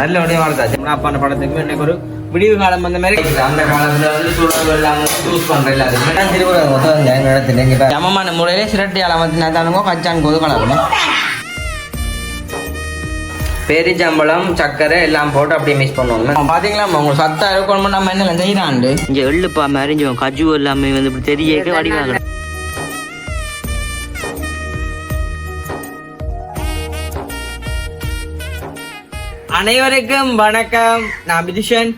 நல்லபடியா வளர்த்தாச்சு. அப்பா அந்த படத்துக்கு எனக்கு ஒரு விடிவு காலம் அந்த மாதிரி அந்த காலத்துல வந்து சூழல் எல்லாம் யூஸ் பண்றேன். அது திருவிழா சமமான முறையிலே சிரட்டியால வந்து கச்சான் கொது கலக்கணும். பெரிச்சம்பளம் சக்கரை எல்லாம் போட்டு அப்படியே மிக்ஸ் பண்ணுவோம். பாத்தீங்களா உங்களுக்கு சத்தா இருக்கணும். நம்ம என்ன செய்யறாண்டு இங்க எள்ளுப்பா மறைஞ்சோம் கஜு எல்லாமே வந்து இப்படி தெரிய வடிவாங்க. அனைவருக்கும் வணக்கம். நான் பிதிஷன்.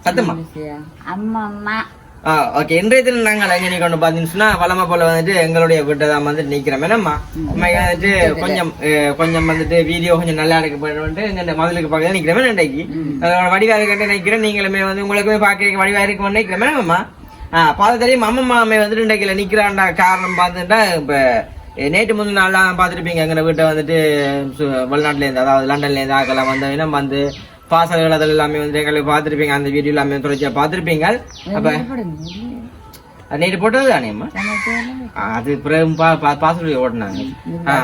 சத்தமா அம்மா. ஓகே, இன்றைய தினம் நாங்கள் எங்கே கொண்டு பார்த்தீங்கன்னா வளமை போல வந்துட்டு எங்களுடைய வீட்டை தான் வந்துட்டு நிற்கிறோம். என்னம்மா வந்துட்டு கொஞ்சம் வந்துட்டு வீடியோ கொஞ்சம் நல்லா இருக்கு போயிட்டு எங்க மதுளுக்கு பக்கத்தில் நிற்கிறோமே. இன்றைக்கு வடிவா இருக்கிட்ட நிற்கிறேன். நீங்களுமே வந்து உங்களுக்குமே பார்க்க வடிவா இருக்குன்னு நினைக்கிறோமே. என்னம்மா பார்த்து தெரியும். அம்மாமே வந்துட்டு இன்றைக்கு நிற்கிறாண்டா காரணம் பார்த்துட்டா இப்போ நேற்று முந்தின நாள்லாம் பார்த்துருப்பீங்க. எங்கள் வீட்டை வந்துட்டு வெளிநாட்டிலேருந்து அதாவது லண்டன்லேருந்து ஆக்கெல்லாம் வந்தவங்கன்னா வந்து பாசல்கள் அதில் எல்லாமே வந்து எங்களுக்கு பார்த்துருப்பீங்க. அந்த வீடியோ எல்லாமே தொடர்ச்சியா பார்த்துருப்பீங்க. அப்ப நேற்று போட்டது தானேம்மா அது பாசல் ஓட்டினாங்க.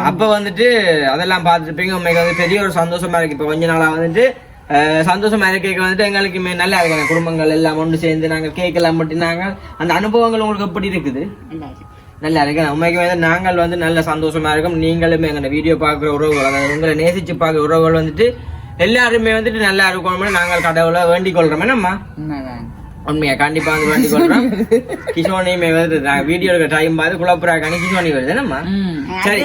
அப்ப வந்துட்டு அதெல்லாம் பார்த்துருப்பீங்க. உண்மைக்கு வந்து பெரிய ஒரு சந்தோஷமா இருக்கு. இப்போ கொஞ்ச நாளா வந்துட்டு சந்தோஷமா இருக்க வந்துட்டு எங்களுக்கு நல்லா இருக்கு. குடும்பங்கள் எல்லாம் ஒன்று சேர்ந்து நாங்கள் கேக் எல்லாம் பண்ணினாங்க. அந்த அனுபவங்கள் உங்களுக்கு எப்படி இருக்குது? நல்லா இருக்கு. உண்மைக்கு வந்து நாங்கள் வந்து நல்ல சந்தோஷமா இருக்கோம். நீங்களுமே எங்க வீடியோ பார்க்குற உறவுகள், அதாவது உங்களை நேசிச்சு பார்க்குற உறவுகள் வந்துட்டு எல்லாருமே வந்துட்டு நல்லா இருக்கணும்னு நாங்கள் கடவுளை வேண்டிக் கொள்றோமே. நம்ம உண்மையா கண்டிப்பா வந்து வேண்டிக் கொள்றோம். கிஷோனியுமே வந்து வீடியோ எடுக்க டைம் பார்த்து குழப்பறாக்கானி கிஷோனி வருது. நம்ம சரி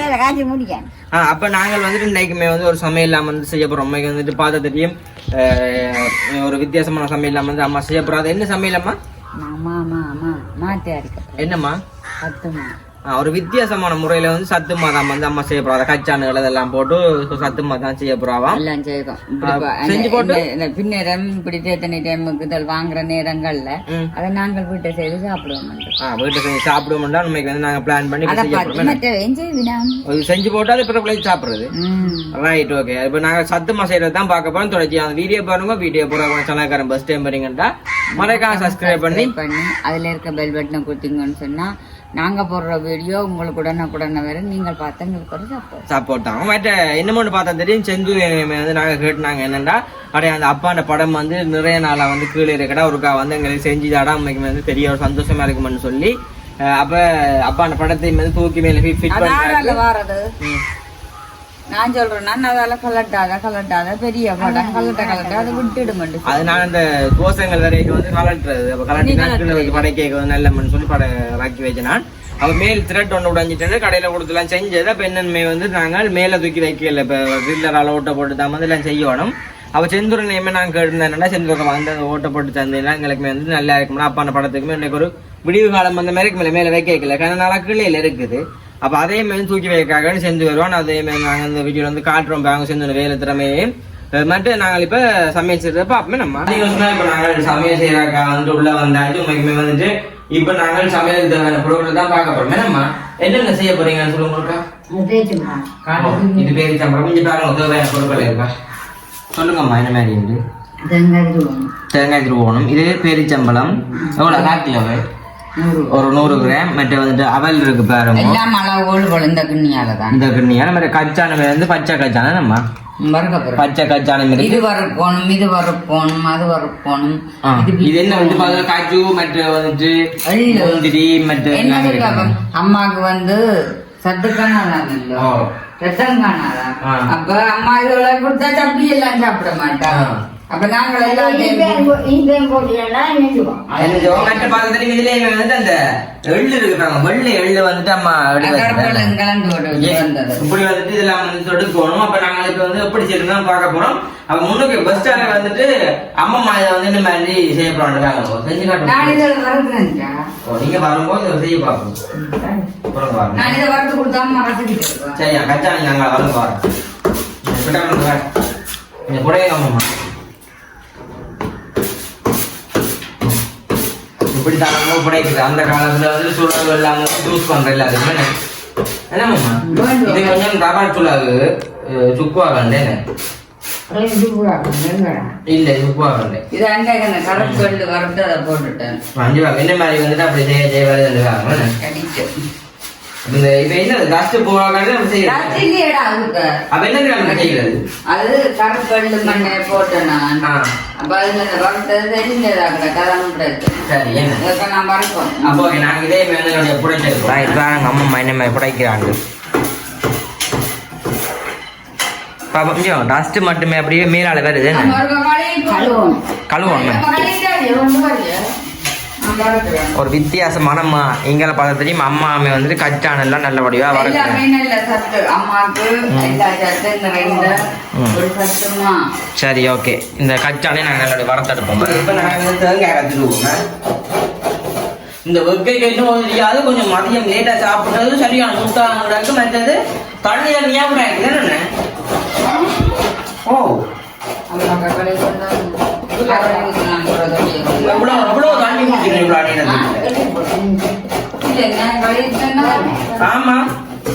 அப்ப நாங்கள் வந்துட்டு இன்னைக்குமே வந்து ஒரு சமையல் வந்து செய்ய போறோம். உண்மைக்கு வந்துட்டு பார்த்த தெரியும் ஒரு வித்தியாசமான சமையல் வந்து அம்மா செய்ய போறோம். அது என்ன சமையல் அம்மா? என்னம்மா? ஒரு வித்தியாசமான முறையில வந்து சத்து மாதம் வந்து அம்மா செய்ய போறா. கச்சானுகள் அதெல்லாம் போட்டு சத்து மாதம் செய்ய போறாவா. செஞ்சு போட்டு பின்னேரம் இப்படி எத்தனை டைமுக்கு வாங்குற நேரங்கள்ல அதை நாங்கள் வீட்டை செய்து சாப்பிடுவோம். வீட்டை செஞ்சு சாப்பிடுவோம். உண்மைக்கு வந்து நாங்க பிளான் பண்ணி செஞ்சு போட்டு அது பிறகு சாப்பிடுறது. Right, okay. இப்ப நாங்க சத்துமா செய்யறது தான் பார்க்க போறோம். தொடர்ச்சி அந்த வீடியோ பாருங்க. வீடியோ போற சனக்காரன் பஸ் டைம் வரீங்கன்னா மறக்காம சப்ஸ்கிரைப் பண்ணி அதுல இருக்க பெல் பட்டனை கொடுத்தீங்கன்னு சொன்னா நாங்க போடுற வீடியோ உங்களுக்கு உடனே வர நீங்கள் பார்த்தா உங்களுக்கு ஒரு சப்போர்ட் தான். மற்ற என்னமோன்னு பார்த்தா தெரியும். செந்தூர் வந்து நாங்க கேட்டுனாங்க என்னன்னா அப்படியே அந்த அப்பாண்ட படம் வந்து நிறைய நாளா வந்து கீழே இருக்கடா ஒருக்கா வந்து எங்களுக்கு செஞ்சுதாடா உண்மைக்கு வந்து பெரிய ஒரு சந்தோஷமா இருக்குமென்னு சொல்லி அப்ப அப்பாண்ட படத்தை வந்து தூக்கி மேல ஃபிட் பண்ணி நான் சொல்றேன் அதால கலட்டாத பெரிய படம் கலட்ட அதை விட்டுடுமெண்டு அதனால அந்த கோஷங்கள் வரைக்கும் வந்து கலட்டுறது. அப்ப கலட்டி படை கேட்க நல்லமன்னு சொல்லி படம் ராக்கி வச்சு நான் அவ மேல் திரட்டு ஒன்று உடஞ்சிட்டு கடையில கொடுத்துலாம் செஞ்சதை பெண்ணன்மை வந்து நாங்கள் மேல தூக்கி வைக்கல. இப்ப ட்ரில்லரால ஓட்ட போட்டு தான் வந்து எல்லாம் செய்யணும். அவ செந்தூர் நேமே நாங்க கேட்டிருந்தேன்னா செந்தூர் வந்து அந்த ஓட்ட போட்டு தந்தேன்னா எங்களுக்கு வந்து நல்லா இருக்கும்னா அப்பா அந்த படத்துக்குமே எனக்கு ஒரு விடிவு காலம் அந்த மாதிரி மேல வைக்க வைக்கல. கன நாளா கீழே இருக்குது. அப்ப அதே மாதிரி தூக்கி வைக்காக செஞ்சு வருவோம். அதே மாதிரி நாங்கள் இந்த வீடியோ வந்து காட்டுறோம். அவங்க செஞ்சு வேலை திறமையே மட்டும் நாங்கள் இப்ப சமையல் செய்யறத பார்ப்போம். நம்ம இப்ப நாங்கள் சமையல் செய்யறாக்கா வந்து உள்ள வந்தாச்சு. உண்மைக்குமே வந்துட்டு இப்ப நாங்கள் சமையல் தேவையான பொருட்கள் தான் பார்க்க போறோம். என்னம்மா என்னென்ன செய்ய போறீங்கன்னு சொல்லுங்க. இது பேரி சம்பளம் கொஞ்சம் பாருங்க. தேவையான பொருட்கள் இருக்கா சொல்லுங்கம்மா. என்ன மாதிரி தேங்காய் திருவோணும். இது பேரிச்சம்பளம் எவ்வளவு காட்டிலவே ஒரு 100 கிராம். மற்ற வந்துட்டு அவல் இருக்கு பாருங்க. இந்த கிண்ணியால மற்ற கச்சான வந்து பச்சை கச்சான நம்ம பச்சை கச்சானம் இது வரப்போணும் அது வரப்போணும். இது என்ன வந்து காஜு மற்ற வந்துட்டு முந்திரி மற்ற அம்மாவுக்கு வந்து சத்துக்கான ரத்தம் காணாதா. அப்ப அம்மா இதோட கொடுத்தா தப்பி எல்லாம் சாப்பிட மாட்டாங்க. அப்ப நாங்கள் எல்லாம் எள்ளு இருக்குறாங்க. வெள்ளை எள்ளு வந்துட்டு அம்மா இப்படி வந்துட்டு இதெல்லாம் வந்து தொடுக்கணும். அப்ப நாங்க இப்ப வந்து எப்படி செய்யணும் பார்க்க போறோம். அப்ப முன்னுக்கு பஸ் ஸ்டாண்ட்ல வந்துட்டு அம்மா இதை வந்து இந்த மாதிரி செய்ய போறாங்க. செஞ்சு காட்டுறோம். நீங்க வரும்போது செய்ய பார்ப்போம். சரியா கச்சா நீங்க அங்க வரும் பாருங்க. குறையம்மா இப்படி தரமோ புடைக்குது. அந்த காலத்துல வந்து சூழல் இல்லாம யூஸ் பண்ற எல்லாத்துக்குமே என்னம்மா இது கொஞ்சம் ரப்பர் சுழாகு சுக்குவாக இல்ல இது உப்பு ஆகல. இது அங்கே கரெக்ட் சொல்லி வறுத்து அதை போட்டுட்டேன். அஞ்சு ரூபா என்ன மாதிரி வந்துட்டு அப்படி செய்ய வருது. இந்த இப்ப என்ன டஸ்ட் போவாங்க அப்ப என்ன நம்ம செய்யறது? அது கரெக்ட் கல்லு மண்ணை போட்டேன் நான். அப்ப அதுல வறுத்தது தெரிஞ்சதாங்க கரம். சரி என்ன நான் வறுப்போம். அப்போ நாங்க இதே மாதிரி புடைச்சிருக்கோம். இப்ப எங்க அம்மா என்ன மாதிரி புடைக்கிறாங்க. டஸ்ட் மட்டுமே அப்படியே மேலால வருது. கழுவணும். ஒரு வித்தியாசமான இங்கே பார்த்த தெரியும் அம்மாமே வந்துட்டு கச்சான் எல்லாம் நல்லபடியா சரி ஓகே. இந்த கச்சானே நாங்கள் நல்லபடியா வறுத்தெடுப்போம். இப்போ நாங்கள் தேங்காய் கற்றுடுவோம். இந்த வெக்கை இன்னும் தெரியாது. கொஞ்சம் மதியம் லேட்டாக சாப்பிட்றது சரியான முட்டாங்க. மற்றது தண்ணியில் ஞாபகம் ஆகிடுது. ஓ எவ்வளோ தண்ணி ஆமா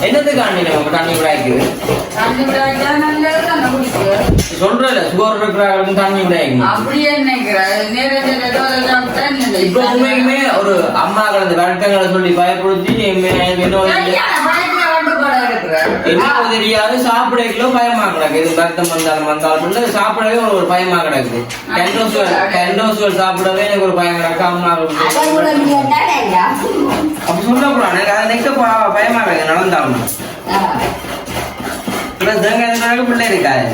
என்னத்துக்கு ஆண்டி நமக்கு தண்ணி விடாய்க்குது சொல்றல சுகர் இருக்கிறாங்க தண்ணி விடாய்க்கு இப்ப உண்மைக்குமே ஒரு அம்மா கலந்து வழக்கங்களை சொல்லி பயப்படுத்தி என்ன தெரியாது. சாப்பிடக்கோ பயமா கிடக்கு. இது வருத்தம் வந்தாலும் சாப்பிடவே ஒரு பயமா கிடக்குது. கெண்டோசுவல் சாப்பிடவே எனக்கு ஒரு பயம் கிடக்கு. அம்மா அப்படி சொல்லக்கூடாது. எனக்கு அதை நிக்க பயமா கிடக்கு நடந்தாலும். தேங்காய் பிள்ளை இருக்காது.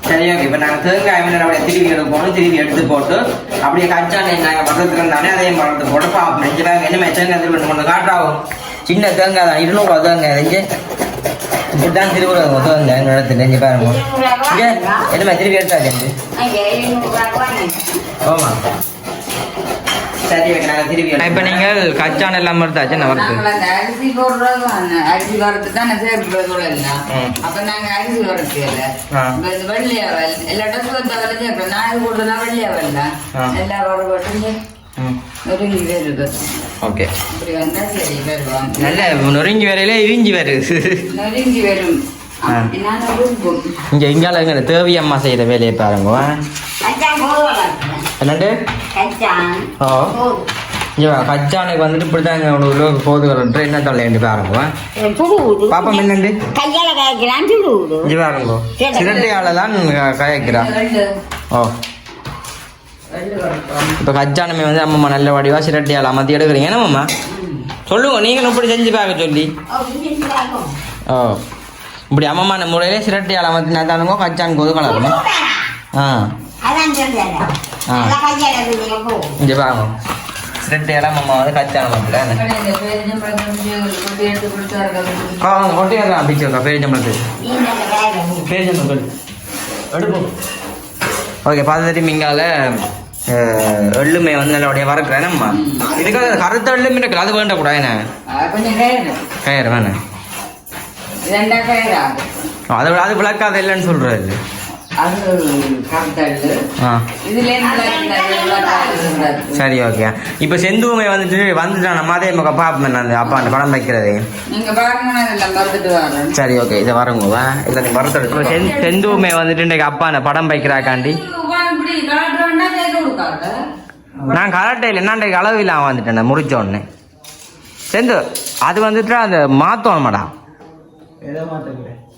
சரி ஓகே. இப்போ நாங்கள் தேங்காய் அப்படியே திருப்பி எடுப்போம். திருப்பி எடுத்து போட்டு அப்படியே கச்சான் நாங்கள் பக்கத்துக்கு இருந்தானே அதையும் பக்கத்து போட்டு பார்ப்போம். நெஞ்சு பேங்க என்ன தேங்காய் திருப்பி கொண்டு காட்டாகும். சின்ன தேங்காய் தான் 200 தேங்காய் நெஞ்சு இப்படிதான் திருவிழா தேங்காய் எங்கள் இடத்துல நெஞ்சு பாருங்க. என்ன திருப்பி எடுத்தாச்சு. ஆமா சரி ஓகே. நாங்கள் திருப்பி இப்போ நீங்கள் கச்சான் எல்லாம் எடுத்தாச்சு. என்ன வருது அரிசி போடுறது அரிசி வறுத்து தான் அப்ப நாங்க அரிசி வறுத்து வெள்ளையாவல் எல்லா டஸ்ட் சேர்க்கிறோம். நான் போடுறதா வெள்ளையாவல் எல்லா வறுபட்டு நொறுங்கி வருது. ஓகே இப்படி வந்தா சரி வருவாங்க. நல்ல நொறுங்கி வரையில இவிஞ்சி வருது. நொறுங்கி வரும். இங்க இங்கால எங்க தேவி அம்மா செய்யற வேலையை பாருங்க. என்னண்டு கச்சானுக்கு வந்துட்டு இப்படிதான் போதுகள் என்ன தொல்லை பாருங்க. பாப்பா என்னண்டு இங்க பாருங்க சிரட்டையால தான் கயக்கிறான். ஓ இப்ப கச்சானுமே வந்து அம்மா நல்ல வடிவா சிரட்டையால அமர்த்தி எடுக்கிறீங்க. என்னம்மா சொல்லுங்க நீங்களும் இப்படி செஞ்சு பார்க்க சொல்லி. ஓ இப்படி அம்மம்மான முறையிலே சிரட்டையால் அமர்த்தினா தானுங்க கச்சான் கோது கலக்கணும். இங்கே பாருங்க சிரட்டையெல்லாம் அம்மா வந்து கச்சான் அமர்த்தல கொட்டையெல்லாம் அப்படிச்சுக்கா பேரிச்சம்பளத்து பேரிச்சம்பளம் எடுப்போம். ஓகே பார்த்துட்டு மிங்கால எள்ளுமே வந்து நல்லபடியாக வறுக்கிறேன். நம்ம இதுக்காக கருத்த எள்ளுமே இருக்குல்ல அது வேண்டக்கூடாது. என்ன கயிறு வேணேன் அது விளக்காத இல்லைன்னு சொல்றது. சரி ஓகே. இப்ப செந்துவமை வந்துட்டு நம்ம அதே பாப்பேன் அந்த அப்பா அந்த படம் வைக்கிறது. சரி ஓகே இதை வரங்க இல்லை நீ வரத்து செந்துவமை வந்துட்டு இன்னைக்கு அப்பா அந்த படம் வைக்கிறாக்காண்டி நான் கரெக்டா இல்லை என்னண்டைக்கு அளவு இல்லாம வந்துட்டேன் முடிச்ச உடனே செந்து அது வந்துட்டு அந்த மாத்தோணுமாடா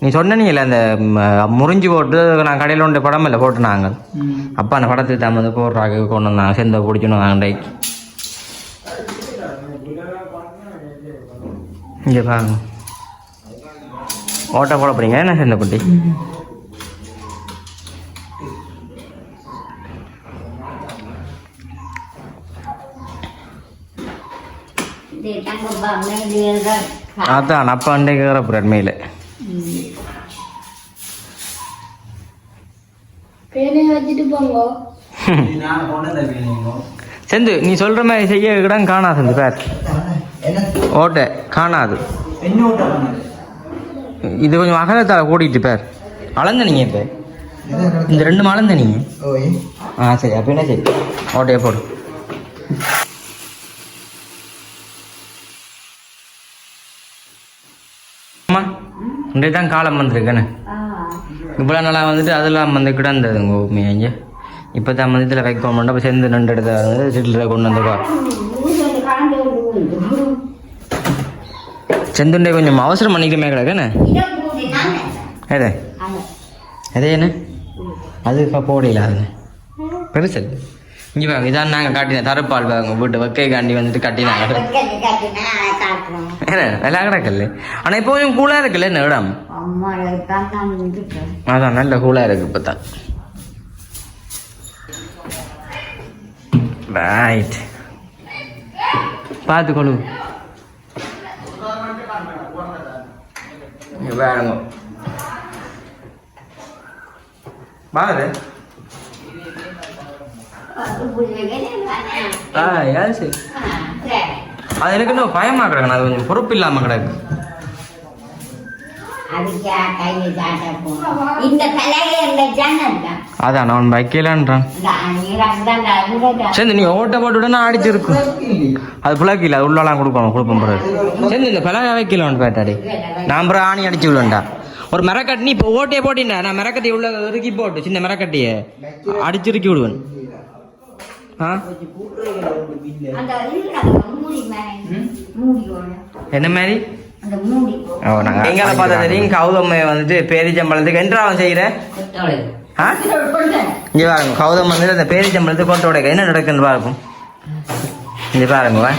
நீ சொன்னீங்கல்ல அந்த முறிஞ்சு போட்டு நான் கடையில் ஒன்று படம் இல்லை போட்டு நாங்கள் அப்பா அந்த படத்துக்கு தான் வந்து போடுறாங்க கொண்டு வந்தாங்க சேர்ந்த பிடிச்சணும் நாங்கள் இங்கே பாருங்க ஓட்ட போட போறீங்க என்ன சேர்ந்த குட்டி. அதான் அப்பா அண்டைக்கு வரப்புற மேல செந்து நீ சொல்ற மாதிரி செய்ய இடம் காணாது. செந்து பேர் ஓட்ட காணாது. இது கொஞ்சம் அகலத்தால கூட்டிட்டு பேர் அளந்த நீங்க இப்ப இந்த 2 அளந்த நீங்க. சரி அப்ப என்ன சரி ஓட்டையை போடு. இன்றைய தான் காலம் வந்திருக்கேன்னு இவ்வளோ நாளாக வந்துட்டு அதெல்லாம் வந்து கிடந்ததுங்க உண்மையாக இப்போ தான் வந்து இதில் வைக்கணும் அப்போ சேர்ந்து 2 இடத்துல வந்து சில்லறை கொண்டு வந்துக்கோ செந்துண்டை கொஞ்சம் அவசரம் பண்ணிக்கமே கிடக்குன்னு எதே எதே என்ன அது இப்போ போடையில அது பெருசு இங்கே வாங்க இதான் நாங்கள் காட்டினேன் தரப்பால் வாங்க வீட்டு வைக்கை காண்டி வந்துட்டு கட்டினாங்க என்ன நல்லா கிடக்கல ஆனால் இப்போ கொஞ்சம் கூலாக இருக்குல்ல என்ன இடம் அதான் நல்ல கூலாக இருக்கு இப்போ தான் ரைட் பார்த்து கொழு வேணுங்க பாரு யாரு சரி அது எனக்கு இன்னும் பயமா கிடக்கு அது கொஞ்சம் பொறுப்பு இல்லாம கிடக்கு அதான் நான் வைக்கலான்றான் சரி நீ ஓட்ட போட்டு நான் அடிச்சிருக்கும் அது புழக்கில்ல அது உள்ளலாம் கொடுப்போம் பிறகு சரி இந்த பலகை வைக்கலான்னு பேட்டாடி நான் அப்புறம் ஆணி அடிச்சு விடண்டா ஒரு மரக்கட்டி நீ இப்போ ஓட்டையே போட்டின்னா நான் மரக்கட்டி உள்ள இறுக்கி போட்டு சின்ன மரக்கட்டியை அடிச்சிருக்கி விடுவேன் என்ன மாதிரி எங்களை பார்த்தா தெரியும் கௌதம் வந்துட்டு பேரிச்சம்பளத்துக்கு என்றாவும் செய்யற இங்க பாருங்க கௌதம் வந்து அந்த பேரிச்சம்பளத்துக்கு கொண்டு உடைக்க என்ன நடக்குன்னு பார்ப்போம் இங்க பாருங்க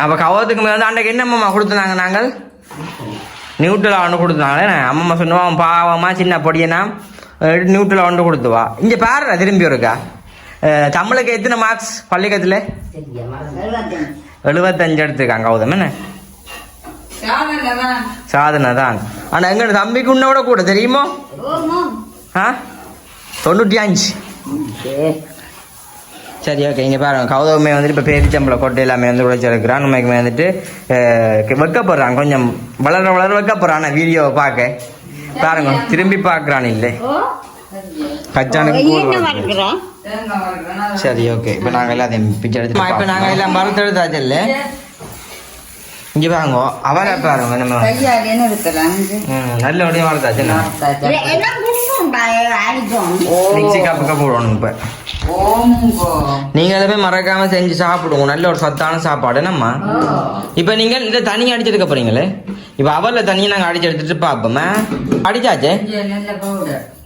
அப்ப கௌதத்துக்கு மேல வந்து அன்றைக்கு என்னம்மா கொடுத்தாங்க நாங்கள் நியூட்ரலா ஒன்று கொடுத்தாங்களே அம்மா சொன்னோம் பாவமா சின்ன பொடியனா நியூட்ரலா ஒன்று கொடுத்துவா இங்க பாருடா திரும்பி இருக்கா தமிழுக்கு எத்தனை மார்க்ஸ் பள்ளிக்கத்துல 75 எடுத்துருக்காங்க கௌதம் என்ன சாதனை தான் ஆனா எங்க தம்பிக்கு உன்னோட கூட தெரியுமோ 95 சரி ஓகே இங்கே பாருங்க கௌதமே வந்துட்டு இப்போ பேரிச்சம்பளை கொட்டை எல்லாமே வந்து உழைச்சிருக்கிறான் நம்மக்கு வந்துட்டு வைக்க போடுறான் கொஞ்சம் வளர வைக்க போறான் ஆனால் வீடியோவை பார்க்க பாருங்க திரும்பி பார்க்குறான் இல்லை கச்சானுக்கு சரி ஓகே இப்போ நாங்கள் எல்லாத்தையும் பிச்சை எடுத்து இப்போ நாங்கள் எல்லாம் மரத்தை எடுத்தாச்சு இல்லை இங்கே பாருங்க அவரை பாருங்க நம்ம நல்லபடியாக வளர்த்தாச்சு மிக்சி கப்புக்க போடணும் இப்போ நீங்களுமே மறக்காம செஞ்சு சாப்பிடுவோம் நல்ல ஒரு சத்தான சாப்பாடு நம்ம இப்ப நீங்க இதை தனியா அடிச்செடுக்க போறீங்களே இப்ப அவர்ல தனியா நாங்க அடிச்சு எடுத்துட்டு பாப்போமே அடிச்சாச்சே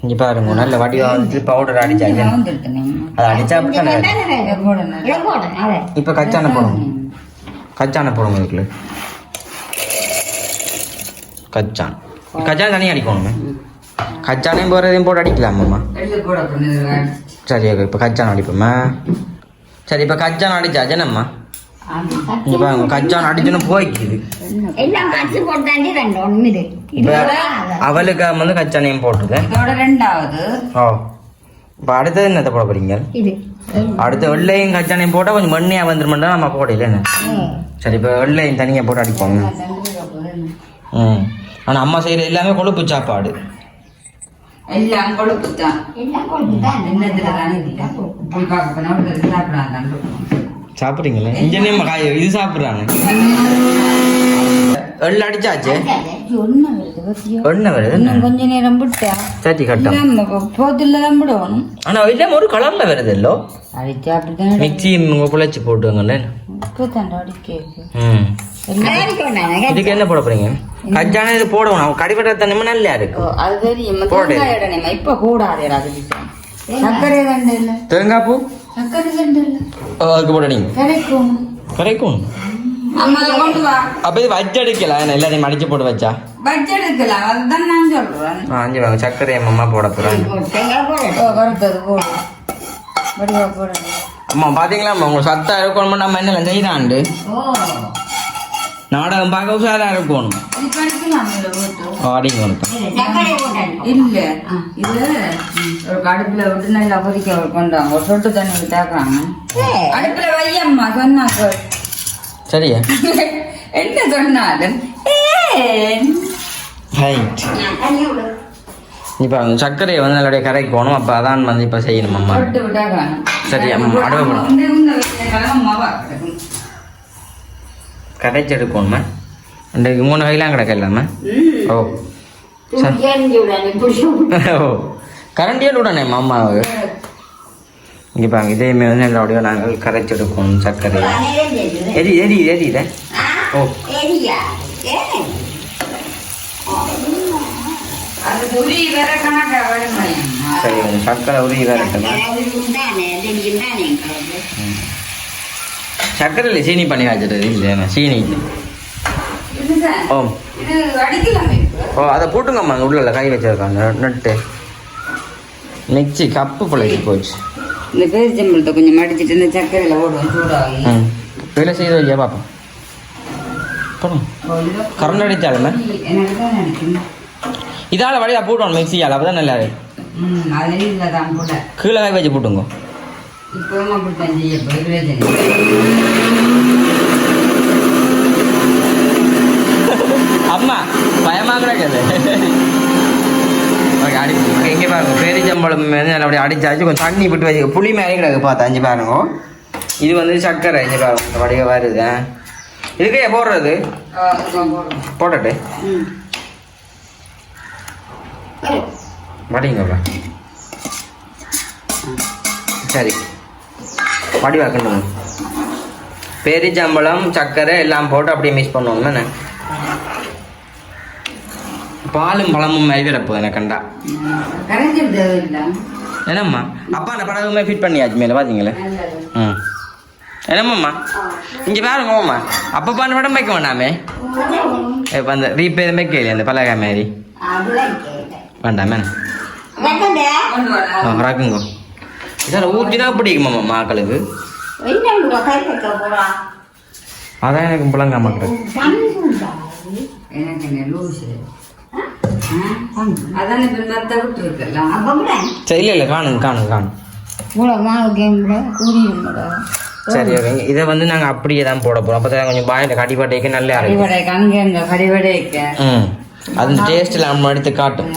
இங்க பாருங்க நல்ல வடிவா வந்து பவுடர் அடிச்சாச்சு அது அடிச்சா இப்ப கச்சான போடணும் இதுக்குள்ள கச்சான் தனியா அடிக்கணுமே கச்சானையும் போறதையும் போட்டு அடிக்கலாமாம்மா சரி ஓகே இப்போ கச்சான் அடிப்போம்மா சரி இப்போ கச்சான் அடிச்சாச்சு நம்ம இப்போ கச்சான் அடிச்சுன்னு போய்க்குது அவளுக்கு வந்து கச்சானையும் போட்டுது ஓ இப்போ அடுத்தது என்னத்தை போட போறீங்க அடுத்த வெள்ளையும் கச்சானையும் போட்டால் கொஞ்சம் மண்ணியாக வந்துருமெண்டா நம்ம போடல என்ன சரி இப்போ வெள்ளையும் தனியாக போட்டு அடிப்போங்க ஆனால் அம்மா செய்கிற எல்லாமே கொழுப்பு சாப்பாடு எல்லாம் கொழுப்பு தான் சாப்பிட்றீங்களே இன்ஜினியம் இது சாப்பிட்றாங்க எள்ள அடிச்சாச்சு எண்ணெய் வருது கொஞ்ச நேரம் விட்டா சரி கட்டம் போத்துல தான் விடணும் ஆனா இல்ல ஒரு கலர்ல வருது இல்லோ அடிச்சா அப்படிதான் மிக்சி புழைச்சி போட்டுவாங்கல்ல இதுக்கு என்ன போட போறீங்க கஜான இது போடணும் கடிபட்ட தண்ணி நல்லா இருக்கு அது தெரியும் இப்ப கூடாது சர்க்கரை தண்டு இல்ல தேங்காய் பூ சர்க்கரை தண்டு இல்ல அதுக்கு போடணும் கரைக்கும் அப்ப இது வச்சு எடுக்கலாம் எல்லாத்தையும் அடிச்சு போட்டு வச்சா வச்சு எடுக்கலாம் அதுதான் நான் சொல்றேன் அஞ்சு வாங்க சர்க்கரை அம்மா போட போறேன் அம்மா பாத்தீங்களா உங்க சத்தா இருக்கணும் நம்ம என்ன செய்யறாண்டு நாடகம் பார்க்க உஷாரா இருக்கணும் இல்ல இது ஒரு அடுப்புல விட்டு நல்லா கொதிக்க கொண்டாங்க ஒரு சொட்டு தண்ணி தேக்குறாங்க அடுப்புல வையம்மா சொன்னாங்க சரியா என்ன சொன்னாலும் இப்போ சர்க்கரையை வந்து நல்லபடியா கரைக்கணும் அப்போ அதான் வந்து இப்போ செய்யணும் அம்மா சரி அம்மா அடுவை கரைச்சி எடுக்கணுமா அன்றைக்கு 3 கையெல்லாம் கிடக்க இல்லாம ஓ ஓ கரண்டியல் உடனே அம்மாவுக்கு இங்கே பாருங்க இதேமே வந்து எல்லாரோடையோ நாங்கள் கரைச்செடுக்கணும் சர்க்கரை எரியுதே ஓ சரி சர்க்கரை உருகி வரட்டுமா சர்க்கரை இல்லை சீனி பண்ணி வச்சுட்டு இல்லை சீனி ஓ ஓ அதை போட்டுங்கம்மா அங்கே உள்ள கை வச்சிருக்காங்க நட்டு நெச்சு கப்பு பிள்ளைக்கு போச்சு இந்த பேரிச்சம்பழத்தை கொஞ்சம் மடிச்சிட்டு இந்த சர்க்கரையில் ஓடுவோம் சூடாகி வேலை செய்த வையா பார்ப்போம் போடும் கரண்ட் அடித்தாலுமே இதால் வழியாக போட்டோம் மிக்சியால் அப்போ தான் நல்லா கீழே கை வச்சு போட்டுங்க அம்மா பயமாக கிடைக்காது ஓகே அடி எங்கே பாருங்க பேரிச்சம்பழம் வந்து அப்படியே அடிச்சாச்சு கொஞ்சம் தண்ணி விட்டு வச்சு புளி மேலே கிடக்கு பார்த்தா அஞ்சு பாருங்க இது வந்து சர்க்கரை இங்கே பாருங்க வடிக வருது இதுக்கே போடுறது போட்டுட்டு வடிங்கப்பா சரி வடி வைக்கணும் பேரிச்சம்பழம் சர்க்கரை எல்லாம் போட்டு அப்படியே மிக்ஸ் பண்ணுவோம் தானே பாலும் பழமும் மாதிரி கிடப்போம் எனக்கு கண்டா என்னம்மா அப்பா அந்த படகுமே ஃபிட் பண்ணியாச்சு மேலே பார்த்தீங்களே ம் என்னம்மாம்மா இங்கே பாருங்கம்மா அப்பப்பா அந்த படம் வைக்க வேண்டாமே இப்போ அந்த ரீப்பேர் வைக்கலையே அந்த பலகா மாரி வேண்டாமே ராக்குங்க சார் ஊற்றினா பிடிக்குமாம்மா மக்களுக்கு அதான் எனக்கு புழங்க மக்கள் சரி இல்லை காணும் சரி ஓகே இதை வந்து நாங்கள் அப்படியே தான் போட போகிறோம் அப்போ தான் கொஞ்சம் பாயில் கடிபடைக்கு நல்லா ம் அது டேஸ்ட்டில் நம்ம எடுத்து காட்டும்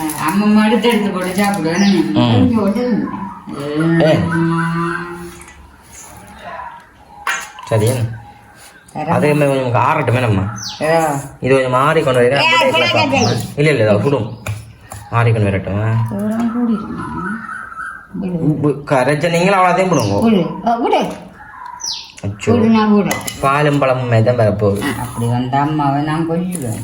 சரி அதே மாதிரி கொஞ்சம் ஆறட்டுமே நம்ம இது கொஞ்சம் மாறி கொண்டு வர இல்லை குடும் மாறி கொண்டு வரட்டும் கரைச்ச நீங்களும் அவ்வளோதையும் போடுங்க பாலும் பழமும் தான் வரப்போகுது அப்படி வந்த அம்மாவை நான் கொல்லுவேன்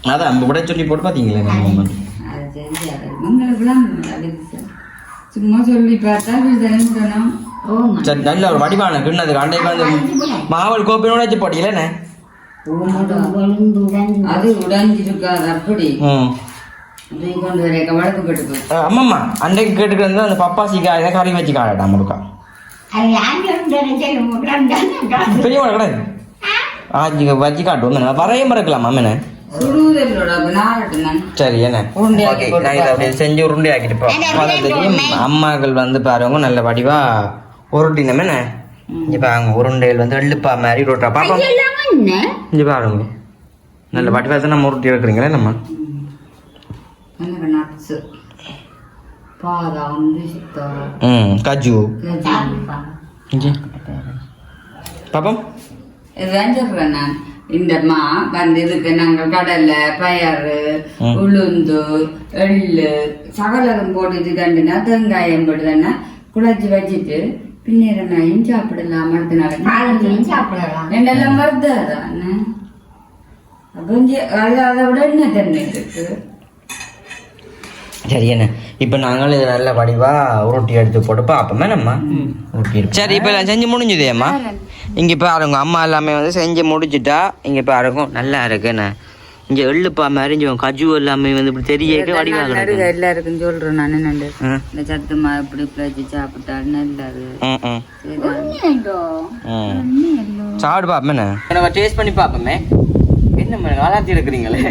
அதான் நம்ம கூட சொல்லி போட்டு பார்த்தீங்களா சும்மா சொல்லி பார்த்தா சரி நல்ல ஒரு வடிவான கிண்ணது அண்டைக்கு வந்து மாவல் கோப்பினோட வச்சு போட்டீங்களே அது உடைஞ்சிருக்காது அப்படி கொண்டு வர வழக்கு கட்டு அம்மம்மா அண்டைக்கு கேட்டுக்கு வந்து அந்த பப்பாசிக்காய் கறி வச்சு காடா முடுக்கா பெரிய கிடையாது ஆஜி வச்சு காட்டுவோம் வரையும் மறக்கலாம் அம்மனே சரி என்ன அப்படியே செஞ்சு உருண்டை ஆக்கிட்டு அம்மாக்கள் வந்து பாருங்க நல்ல வடிவா உருட்டினமே என்ன இங்க பாருங்க உருண்டைகள் வந்து வெள்ளுப்பா மாதிரி உருட்டா பாப்பா இங்க பாருங்க நல்ல வடிவா தான் நம்ம உருட்டி எடுக்கிறீங்களே நம்ம காஜு பாப்பம் இதுதான் சொல்றேன் நான் இந்த மா வந்து இதுக்கு நாங்கள் கடலை பயறு உளுந்து எள்ளு சகலகம் போட்டு தண்டுனா தேங்காயம் போட்டுதானே குழச்சி வச்சுட்டு பின்னேரமாயும் சாப்பிடலாம் அடுத்த நாளைக்கு சாப்பிடலாம் ரெண்டெல்லாம் வருது அதானே அதை விட என்ன தண்ணி இருக்கு சரி என்ன இப்போ நாங்கள் இது நல்ல வடிவாக உருட்டி எடுத்து போட்டு பார்ப்போமே நம்ம உருட்டி சரி இப்போ எல்லாம் செஞ்சு முடிஞ்சுதேம்மா இங்கே பாருங்க அம்மா எல்லாமே வந்து செஞ்சு முடிச்சுட்டா இங்கே பாருங்க நல்லா இருக்குண்ணே இங்கே எள்ளுப்பா மாதிரி கஜு எல்லாமே வந்து இப்படி தெரிய வடிவாக எல்லாருக்கும் சொல்கிறேன் நான் நண்டு இந்த சத்துமா இப்படி வச்சு சாப்பிட்டாரு நல்லாது சாப்பிடு பார்ப்போமே நம்ம டேஸ்ட் பண்ணி பார்ப்போமே என்ன காலாத்தி இருக்கிறீங்களே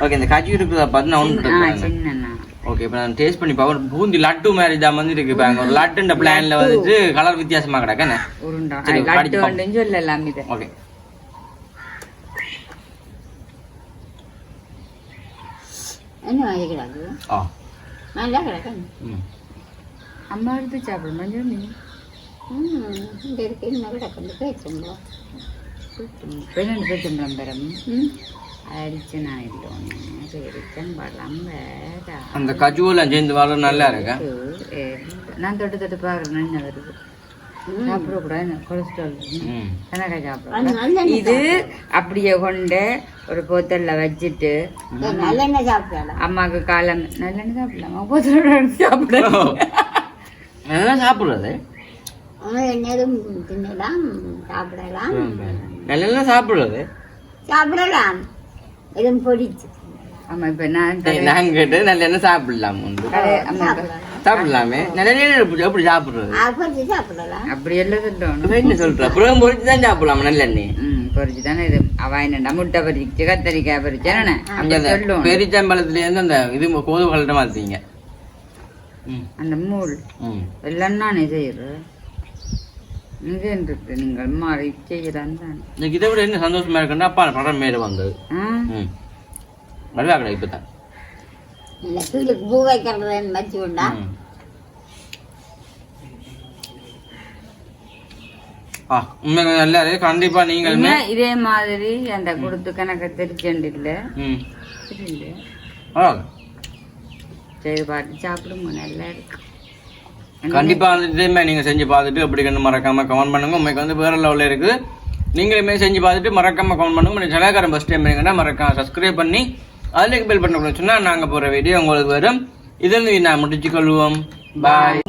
ஓகே இந்த கஜு இருக்கிறத பார்த்து நான் ஒன்று ஓகே இப்போ நான் டேஸ்ட் பண்ணி பார்ப்போம் பூந்தி லட்டு மாதிரி தான் வந்து இருக்கு பாருங்க ஒரு லட்டுன்ற பிளான்ல வந்துட்டு கலர் வித்தியாசமா கிடக்கண்ணே ஓகே அம்மா எடுத்து சாப்பிடுமா இந்த இருக்கு இன்னும் கிடக்கு பேச்சுங்களா பெண்ணு பேச்சும்பளம் பெறும் அடிச்சு நான் இல்லை பேரிச்சம் பழம் வேற அந்த கஜுவெல்லாம் சேர்ந்து வர நல்லா இருக்கா நான் தொட்டு தொட்டு பார்க்குறேன் என்ன வருது சாப்பிடக்கூடாது கொலஸ்ட்ரால் கணக்காக சாப்பிடலாம் இது அப்படியே கொண்டு ஒரு போத்தல்ல வச்சுட்டு நல்லெண்ணெய் சாப்பிடலாம் அம்மாவுக்கு காலம் நல்லெண்ணெய் சாப்பிடலாமா போத்தலோட சாப்பிடலாம் அதெல்லாம் சாப்பிடுறது எண்ணெயும் தின்னலாம் சாப்பிடலாம் நல்லா சாப்பிடுறது சாப்பிடலாம் எதுவும் பொடிச்சு ஆமா இப்ப நான் நாங்க கேட்டு நல்ல என்ன சாப்பிடலாம் சாப்பிடலாமே நல்ல எப்படி சாப்பிடுறது பொடிச்சு சாப்பிடலாம் அப்படி எல்லாம் சொல்லணும் என்ன சொல்ற புறம் பொறிச்சு தான் சாப்பிடலாம் நல்லெண்ணெய் பொறிச்சு தானே இது அவ என்னடா முட்டை பொறிச்சு கத்தரிக்காய் பொறிச்சு சொல்லுவோம் பெரிச்சம்பழத்துல இருந்து அந்த இது கோது கலட்ட மாத்தீங்க அந்த மூள் எல்லாம் நானே செய்யறேன் இது இருக்கு நீங்கள் மாறி செய்யறான்னு தான் இதை விட என்ன சந்தோஷமா இருக்குன்னா அப்பா படம் மேல வந்தது நல்லா கடை இப்பதான் இல்லை கீழுக்கு பூ வைக்கிறது வச்சு கொண்டா உண்மையாக நல்லா இருக்கு கண்டிப்பா நீங்களுமே இதே மாதிரி அந்த கொடுத்து கணக்கு தெரிஞ்சு இல்ல செய்து பார்த்து சாப்பிடுங்க நல்லா இருக்கு கண்டிப்பா வந்து இதேமே நீங்க செஞ்சு பார்த்துட்டு எப்படி கண்டு மறக்காம கமெண்ட் பண்ணுங்க உங்களுக்கு வந்து வேற லெவல்ல இருக்குது நீங்களுமே செஞ்சு பார்த்துட்டு மறக்காம கமெண்ட் பண்ணுங்க ஜனகாரம் ஃபர்ஸ்ட் டைம் இருங்கன்னா மறக்காம சப்ஸ்கிரைப் பண்ணி அதுல பெல் பட்டன் சொன்னா நாங்க போற வீடியோ உங்களுக்கு வரும் இதில் நான் முடிச்சு கொள்வோம் பாய்.